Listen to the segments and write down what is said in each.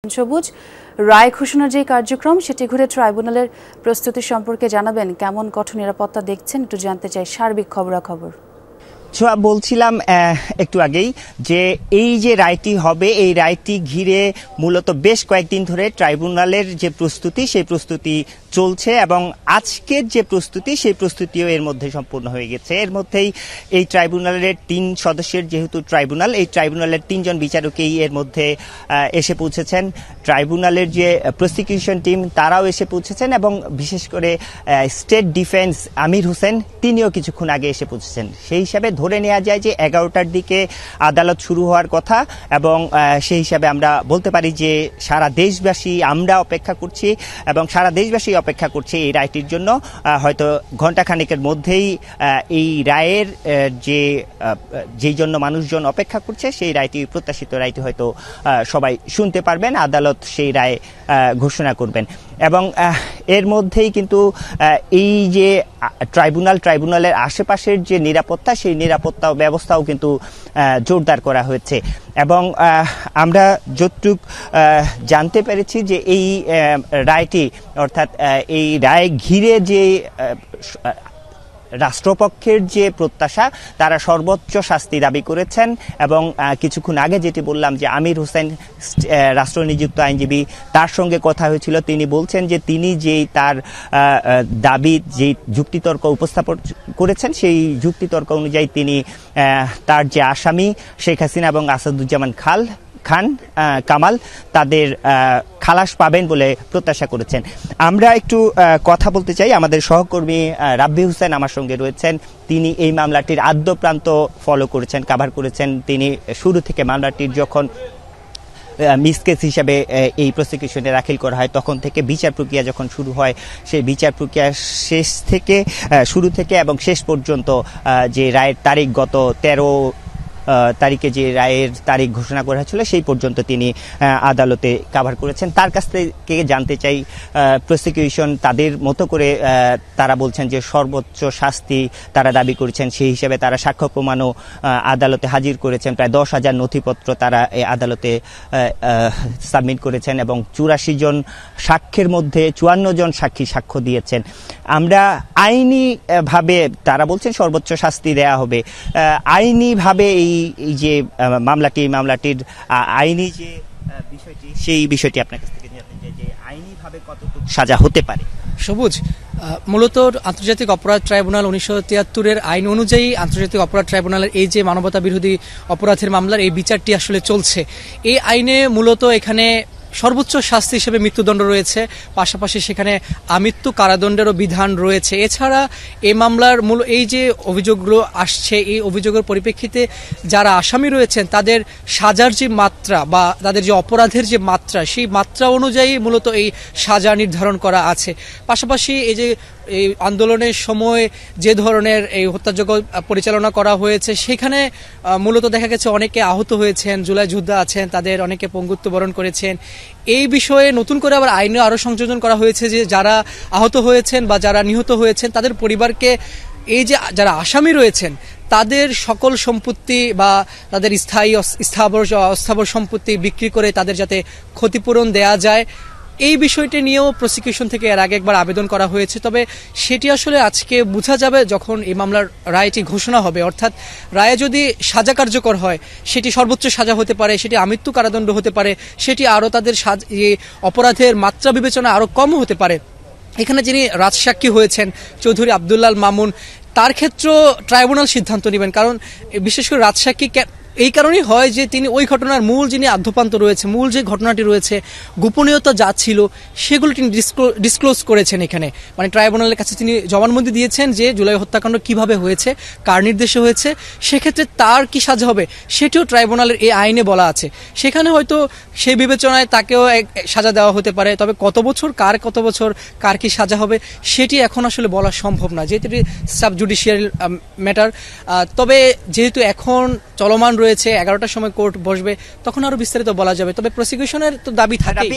সবুজ রায় ঘোষণার যে কার্যক্রম সেটি ঘিরে ট্রাইব্যুনালের প্রস্তুতি সম্পর্কে জানাবেন। কেমন কঠোর নিরাপত্তা দেখছেন একটু জানতে চাই সার্বিক খবরাখবর। বলছিলাম একটু আগেই যে এই যে রায়টি হবে এই রায়টি ঘিরে মূলত বেশ কয়েকদিন ধরে ট্রাইব্যুনালের যে প্রস্তুতি সেই প্রস্তুতি চলছে এবং আজকের যে প্রস্তুতি সেই প্রস্তুতিও এর মধ্যে সম্পূর্ণ হয়ে গেছে। এর মধ্যেই এই ট্রাইব্যুনালের ৩ সদস্যের যেহেতু ট্রাইব্যুনাল, এই ট্রাইব্যুনালের ৩ জন বিচারকই এর মধ্যে এসে পৌঁছেছেন। ট্রাইব্যুনালের যে প্রসিকিউশন টিম তারাও এসে পৌঁছেছেন এবং বিশেষ করে স্টেট ডিফেন্স আমির হোসেন তিনিও কিছুক্ষণ আগে এসে পৌঁছেছেন। সেই হিসাবে ধরে নেওয়া যায় যে ১১টার দিকে আদালত শুরু হওয়ার কথা এবং সেই হিসাবে আমরা বলতে পারি যে সারা দেশবাসী আমরা অপেক্ষা করছি এবং সারা দেশবাসী অপেক্ষা করছে এই রায়টির জন্য। হয়তো ঘণ্টাখানেকের মধ্যেই এই রায়ের যেই জন্য মানুষজন অপেক্ষা করছে সেই রায়টি, প্রত্যাশিত রায়টি হয়তো সবাই শুনতে পারবেন, আদালত সেই রায় ঘোষণা করবেন। এবং এর মধ্যেই কিন্তু এই যে ট্রাইব্যুনালের আশেপাশের যে নিরাপত্তা সেই নিরাপত্তা ব্যবস্থাও কিন্তু জোরদার করা হয়েছে এবং আমরা যতটুক জানতে পেরেছি যে এই রায়টি অর্থাৎ এই রায় ঘিরে যে রাষ্ট্রপক্ষের যে প্রত্যাশা তারা সর্বোচ্চ শাস্তি দাবি করেছেন এবং কিছুক্ষণ আগে যেটি বললাম যে আমির হোসেন রাষ্ট্রনিযুক্ত আইনজীবী, তার সঙ্গে কথা হয়েছিল। তিনি বলছেন যে তিনি যেই তার দাবি যে যুক্তিতর্ক উপস্থাপন করেছেন সেই যুক্তিতর্ক অনুযায়ী তিনি তার যে আসামি শেখ হাসিনা এবং আসাদুজ্জামান কামাল তাদের খালাস পাবেন বলে প্রত্যাশা করেছেন। আমরা একটু কথা বলতে চাই, আমাদের সহকর্মী রাব্বি হোসেন আমার সঙ্গে রয়েছেন। তিনি এই মামলাটির আদ্যপ্রান্ত ফলো করেছেন, কাভার করেছেন। তিনি শুরু থেকে মামলাটির যখন মিস কেস হিসাবে এই প্রসিকিউশনে দাখিল করা হয় তখন থেকে বিচার প্রক্রিয়া যখন শুরু হয় সেই বিচার প্রক্রিয়া শুরু থেকে এবং শেষ পর্যন্ত যে রায়ের তারিখ গত 13 তারিখে যে রায়ের তারিখ ঘোষণা করা হয়েছিল সেই পর্যন্ত তিনি আদালতে কাভার করেছেন। তার কাছ থেকে জানতে চাই, প্রসিকিউশন তাদের মতো করে তারা বলছেন যে সর্বোচ্চ শাস্তি তারা দাবি করেছেন, সেই হিসেবে তারা সাক্ষ্য প্রমাণও আদালতে হাজির করেছেন। প্রায় 10,000 নথিপত্র তারা এই আদালতে সাবমিট করেছেন এবং 84 জন সাক্ষ্যের মধ্যে 54 জন সাক্ষী সাক্ষ্য দিয়েছেন। আমরা আইনিভাবে তারা বলছেন সর্বোচ্চ শাস্তি দেয়া হবে। আইনিভাবে এই যে মামলাটির আইনি যে বিষয়টি সেই বিষয়টি আপনার কাছ থেকে জানতে চাই যে আইনিভাবে কতটুকু সাজা হতে পারে। সবুজ, মূলত আন্তর্জাতিক অপরাধ ট্রাইব্যুনাল 1973-এর আইন অনুযায়ী আন্তর্জাতিক অপরাধ ট্রাইব্যুনালের এই যে মানবতা বিরোধী অপরাধের মামলার এই বিচারটি আসলে চলছে। এই আইনে মূলত এখানে সর্বোচ্চ শাস্তি হিসেবে মৃত্যুদণ্ড রয়েছে, পাশাপাশি সেখানে আমৃত্যু কারাদণ্ডেরও বিধান রয়েছে। এছাড়া এই মামলার মূল এই যে অভিযোগগুলো আসছে এই অভিযোগের পরিপ্রেক্ষিতে যারা আসামি রয়েছেন তাদের সাজার যে মাত্রা বা তাদের যে অপরাধের যে মাত্রা সেই মাত্রা অনুযায়ী মূলত এই সাজা নির্ধারণ করা আছে। পাশাপাশি এই আন্দোলনের সময় যে ধরনের এই হত্যাযজ্ঞ পরিচালনা করা হয়েছে সেখানে মূলত দেখা গেছে অনেকে আহত হয়েছেন, জুলাই যোদ্ধা আছেন, তাদের অনেকে পঙ্গুত্ব বরণ করেছেন। এই বিষয়ে নতুন করে আবার আইনে আরও সংযোজন করা হয়েছে যে যারা আহত হয়েছেন বা যারা নিহত হয়েছেন তাদের পরিবারকে এই যে যারা আসামি রয়েছেন তাদের সকল সম্পত্তি বা তাদের স্থাবর সম্পত্তি বিক্রি করে তাদের যাতে ক্ষতিপূরণ দেয়া যায় এই বিষয়টি নিয়েও প্রসিকিউশন থেকে এর আগে একবার আবেদন করা হয়েছে। তবে সেটি আসলে আজকে বোঝা যাবে যখন এই মামলার রায়টি ঘোষণা হবে। অর্থাৎ রায়ে যদি সাজা কার্যকর হয় সেটি সর্বোচ্চ সাজা হতে পারে, সেটি আমৃত্যু কারাদণ্ড হতে পারে, সেটি আরও তাদের অপরাধের মাত্রা বিবেচনা আরও কম হতে পারে। এখানে যিনি রাজসাক্ষী হয়েছেন চৌধুরী আব্দুল্লাল মামুন, তার ক্ষেত্রেও ট্রাইব্যুনাল সিদ্ধান্ত নেবেন, কারণ বিশেষ করে রাজসাক্ষী এই কারণেই হয় যে তিনি ওই ঘটনার মূল যিনি আদ্যপান্ত রয়েছে, মূল যে ঘটনাটি রয়েছে গোপনীয়তা যা ছিল সেগুলো তিনি ডিসক্লোজ করেছেন এখানে, মানে ট্রাইব্যুনালের কাছে তিনি জবানবন্দি দিয়েছেন যে জুলাই হত্যাকাণ্ড কিভাবে হয়েছে, কার নির্দেশে হয়েছে, সেক্ষেত্রে তার কি সাজা হবে সেটিও ট্রাইব্যুনালের এই আইনে বলা আছে। সেখানে হয়তো সেই বিবেচনায় তাকেও সাজা দেওয়া হতে পারে, তবে কত বছর কার কি সাজা হবে সেটি এখন আসলে বলা সম্ভব না, যেহেতু সাব জুডিশিয়াল ম্যাটার। তবে যেহেতু এখন চলমান রয়েছে রয়েছে, 11টার সময় কোর্ট বসবে, তখন আরো বিস্তারিত বলা যাবে। তবে প্রসিকিউশনের তো দাবি থাকে,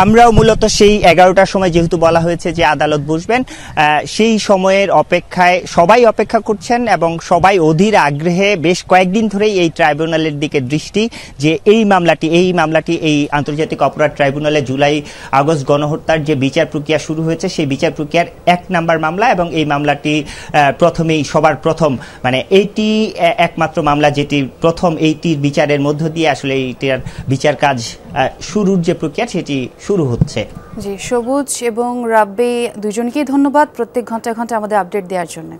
আমরাও মূলত সেই 11টার সময় যেহেতু বলা হয়েছে যে আদালত বসবেন, সেই সময়ের অপেক্ষায় সবাই অপেক্ষা করছেন এবং সবাই অধীর আগ্রহে বেশ কয়েকদিন ধরেই এই ট্রাইব্যুনালের দিকে দৃষ্টি, যে এই মামলাটি এই আন্তর্জাতিক অপরাধ ট্রাইব্যুনালে জুলাই আগস্ট গণহত্যার যে বিচার প্রক্রিয়া শুরু হয়েছে সেই বিচার প্রক্রিয়ার 1 নম্বর মামলা, এবং এই মামলাটি সবার প্রথম মানে এইটি একমাত্র মামলা যেটি প্রথম, এইটির বিচারের মধ্য দিয়ে আসলে এইটার বিচার কাজ শুরুর যে প্রক্রিয়া সেটি শুরু হচ্ছে। জি, সবুজ এবং রাব্বি দুজনকেই ধন্যবাদ প্রত্যেক ঘন্টায় ঘন্টায় আমাদের আপডেট দেওয়ার জন্য।